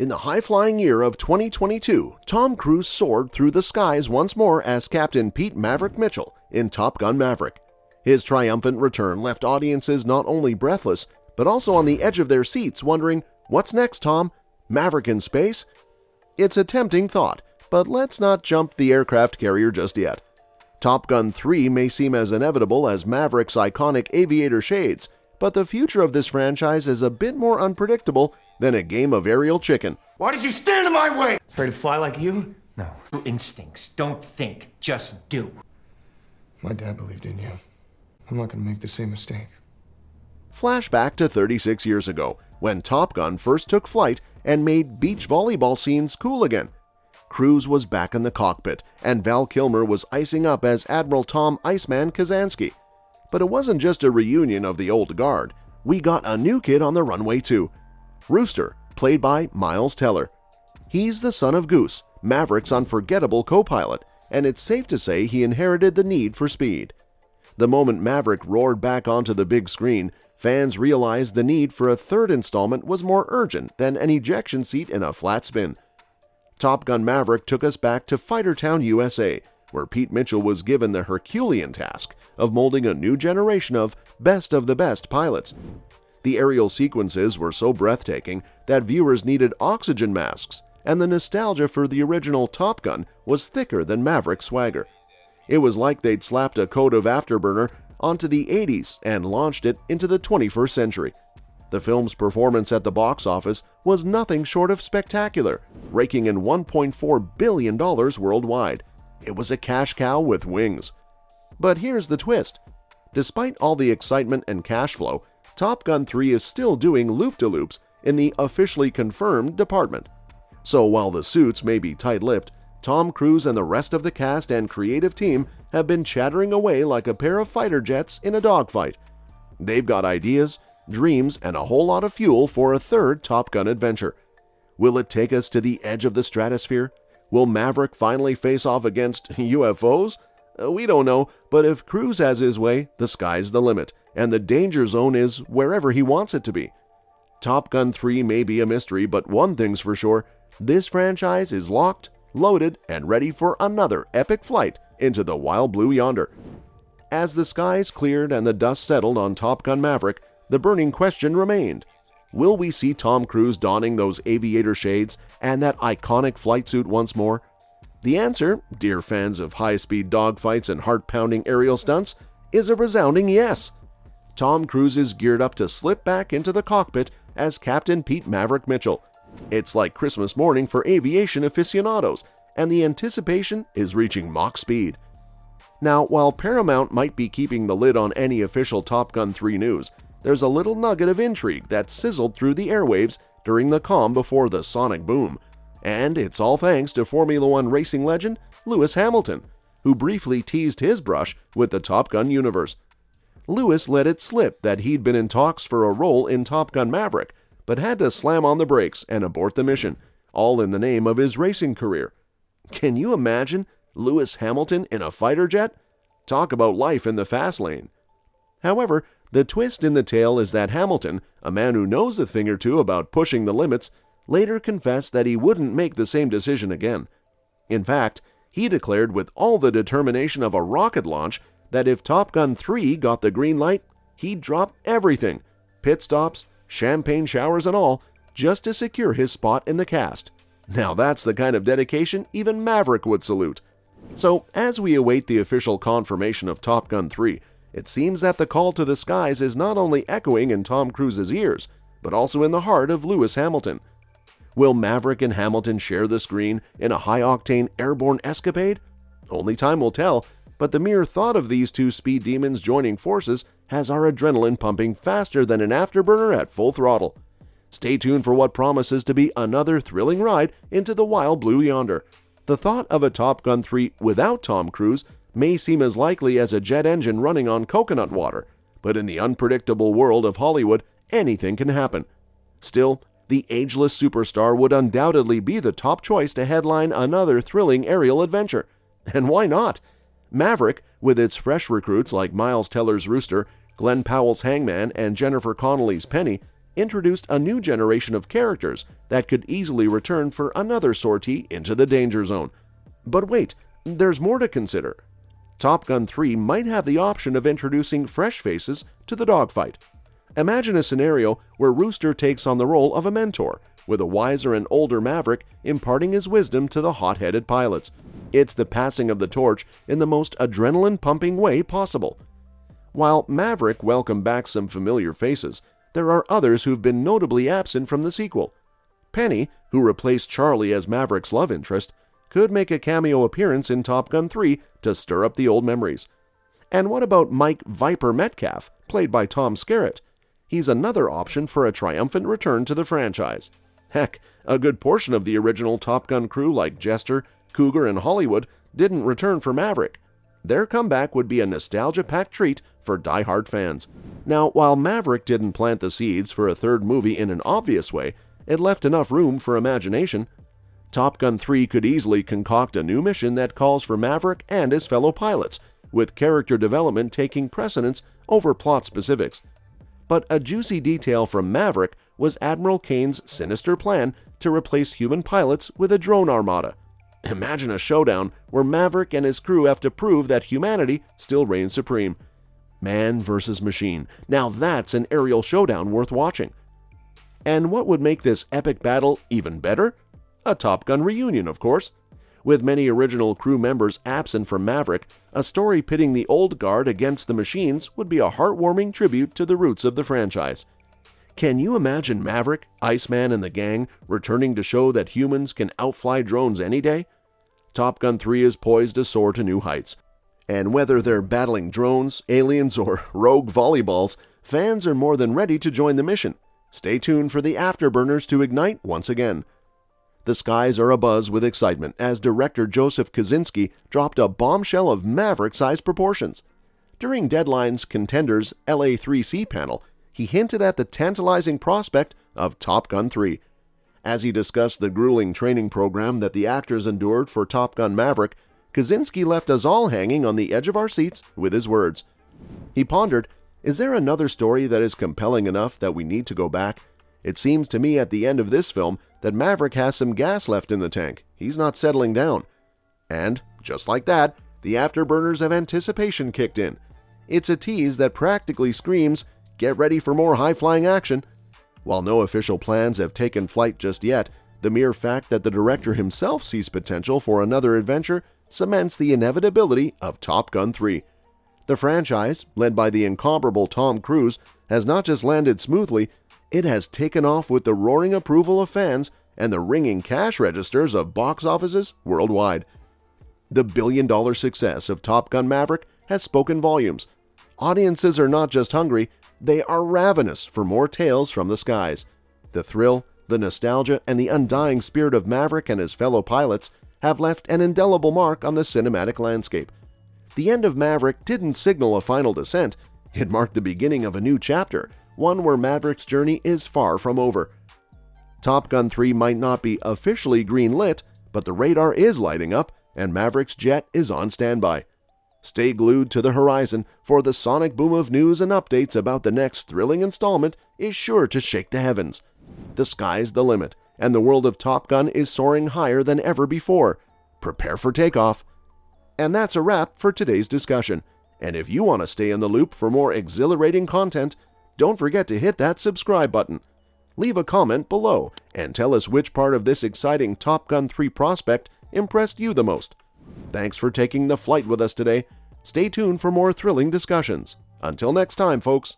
In the high-flying year of 2022, Tom Cruise soared through the skies once more as Captain Pete Maverick Mitchell in Top Gun Maverick. His triumphant return left audiences not only breathless, but also on the edge of their seats wondering, what's next, Tom? Maverick in space? It's a tempting thought, but let's not jump the aircraft carrier just yet. Top Gun 3 may seem as inevitable as Maverick's iconic aviator shades, but the future of this franchise is a bit more unpredictable than a game of aerial chicken. Why did you stand in my way? Ready to fly like you? No. Your instincts. Don't think, just do. My dad believed in you. I'm not gonna make the same mistake. Flashback to 36 years ago, when Top Gun first took flight and made beach volleyball scenes cool again. Cruise was back in the cockpit, and Val Kilmer was icing up as Admiral Tom Iceman Kazansky. But it wasn't just a reunion of the old guard. We got a new kid on the runway too. Rooster, played by Miles Teller. He's the son of Goose, Maverick's unforgettable co-pilot, and it's safe to say he inherited the need for speed. The moment Maverick roared back onto the big screen, fans realized the need for a third installment was more urgent than an ejection seat in a flat spin. Top Gun Maverick took us back to Fightertown, USA, where Pete Mitchell was given the Herculean task of molding a new generation of the best pilots. The aerial sequences were so breathtaking that viewers needed oxygen masks, and the nostalgia for the original Top Gun was thicker than Maverick's swagger. It was like they'd slapped a coat of Afterburner onto the 80s and launched it into the 21st century. The film's performance at the box office was nothing short of spectacular, raking in $1.4 billion worldwide. It was a cash cow with wings. But here's the twist. Despite all the excitement and cash flow, Top Gun 3 is still doing loop-de-loops in the officially confirmed department. So while the suits may be tight-lipped, Tom Cruise and the rest of the cast and creative team have been chattering away like a pair of fighter jets in a dogfight. They've got ideas, dreams, and a whole lot of fuel for a third Top Gun adventure. Will it take us to the edge of the stratosphere? Will Maverick finally face off against UFOs? We don't know, but if Cruise has his way, the sky's the limit, and the danger zone is wherever he wants it to be. Top Gun 3 may be a mystery, but one thing's for sure, this franchise is locked, loaded, and ready for another epic flight into the wild blue yonder. As the skies cleared and the dust settled on Top Gun Maverick, the burning question remained. Will we see Tom Cruise donning those aviator shades and that iconic flight suit once more? The answer, dear fans of high-speed dogfights and heart-pounding aerial stunts, is a resounding yes. Tom Cruise is geared up to slip back into the cockpit as Captain Pete Maverick Mitchell. It's like Christmas morning for aviation aficionados, and the anticipation is reaching Mach speed. Now, while Paramount might be keeping the lid on any official Top Gun 3 news, there's a little nugget of intrigue that sizzled through the airwaves during the calm before the sonic boom. And it's all thanks to Formula One racing legend Lewis Hamilton, who briefly teased his brush with the Top Gun universe. Lewis let it slip that he'd been in talks for a role in Top Gun Maverick, but had to slam on the brakes and abort the mission, all in the name of his racing career. Can you imagine Lewis Hamilton in a fighter jet? Talk about life in the fast lane. However, the twist in the tale is that Hamilton, a man who knows a thing or two about pushing the limits, later confessed that he wouldn't make the same decision again. In fact, he declared with all the determination of a rocket launch that if Top Gun 3 got the green light, he'd drop everything, pit stops, champagne showers and all, just to secure his spot in the cast. Now that's the kind of dedication even Maverick would salute. So, as we await the official confirmation of Top Gun 3, it seems that the call to the skies is not only echoing in Tom Cruise's ears, but also in the heart of Lewis Hamilton. Will Maverick and Hamilton share the screen in a high-octane airborne escapade? Only time will tell, but the mere thought of these two speed demons joining forces has our adrenaline pumping faster than an afterburner at full throttle. Stay tuned for what promises to be another thrilling ride into the wild blue yonder. The thought of a Top Gun 3 without Tom Cruise may seem as likely as a jet engine running on coconut water, but in the unpredictable world of Hollywood, anything can happen. Still, the ageless superstar would undoubtedly be the top choice to headline another thrilling aerial adventure. And why not? Maverick, with its fresh recruits like Miles Teller's Rooster, Glenn Powell's Hangman, and Jennifer Connelly's Penny, introduced a new generation of characters that could easily return for another sortie into the danger zone. But wait, there's more to consider. Top Gun 3 might have the option of introducing fresh faces to the dogfight. Imagine a scenario where Rooster takes on the role of a mentor, with a wiser and older Maverick imparting his wisdom to the hot-headed pilots. It's the passing of the torch in the most adrenaline-pumping way possible. While Maverick welcomed back some familiar faces, there are others who've been notably absent from the sequel. Penny, who replaced Charlie as Maverick's love interest, could make a cameo appearance in Top Gun 3 to stir up the old memories. And what about Mike Viper Metcalf, played by Tom Skerritt? He's another option for a triumphant return to the franchise. Heck, a good portion of the original Top Gun crew like Jester, Cougar, and Hollywood didn't return for Maverick. Their comeback would be a nostalgia-packed treat for die-hard fans. Now, while Maverick didn't plant the seeds for a third movie in an obvious way, it left enough room for imagination. Top Gun 3 could easily concoct a new mission that calls for Maverick and his fellow pilots, with character development taking precedence over plot specifics. But a juicy detail from Maverick was Admiral Kane's sinister plan to replace human pilots with a drone armada. Imagine a showdown where Maverick and his crew have to prove that humanity still reigns supreme. Man versus machine. Now that's an aerial showdown worth watching. And what would make this epic battle even better? A Top Gun reunion, of course. With many original crew members absent from Maverick, a story pitting the old guard against the machines would be a heartwarming tribute to the roots of the franchise. Can you imagine Maverick, Iceman, and the gang returning to show that humans can outfly drones any day? Top Gun 3 is poised to soar to new heights. And whether they're battling drones, aliens, or rogue volleyballs, fans are more than ready to join the mission. Stay tuned for the afterburners to ignite once again. The skies are abuzz with excitement as director Joseph Kosinski dropped a bombshell of Maverick-sized proportions. During Deadline's Contenders LA3C panel, he hinted at the tantalizing prospect of Top Gun 3. As he discussed the grueling training program that the actors endured for Top Gun Maverick, Kosinski left us all hanging on the edge of our seats with his words. He pondered, is there another story that is compelling enough that we need to go back? It seems to me at the end of this film that Maverick has some gas left in the tank. He's not settling down. And, just like that, the afterburners of anticipation kicked in. It's a tease that practically screams, get ready for more high-flying action. While no official plans have taken flight just yet, the mere fact that the director himself sees potential for another adventure cements the inevitability of Top Gun 3. The franchise, led by the incomparable Tom Cruise, has not just landed smoothly, it has taken off with the roaring approval of fans and the ringing cash registers of box offices worldwide. The billion-dollar success of Top Gun Maverick has spoken volumes. Audiences are not just hungry, they are ravenous for more tales from the skies. The thrill, the nostalgia, and the undying spirit of Maverick and his fellow pilots have left an indelible mark on the cinematic landscape. The end of Maverick didn't signal a final descent, it marked the beginning of a new chapter, one where Maverick's journey is far from over. Top Gun 3 might not be officially green-lit, but the radar is lighting up and Maverick's jet is on standby. Stay glued to the horizon, for the sonic boom of news and updates about the next thrilling installment is sure to shake the heavens. The sky's the limit, and the world of Top Gun is soaring higher than ever before. Prepare for takeoff. And that's a wrap for today's discussion. And if you want to stay in the loop for more exhilarating content, don't forget to hit that subscribe button. Leave a comment below and tell us which part of this exciting Top Gun 3 prospect impressed you the most. Thanks for taking the flight with us today. Stay tuned for more thrilling discussions. Until next time, folks.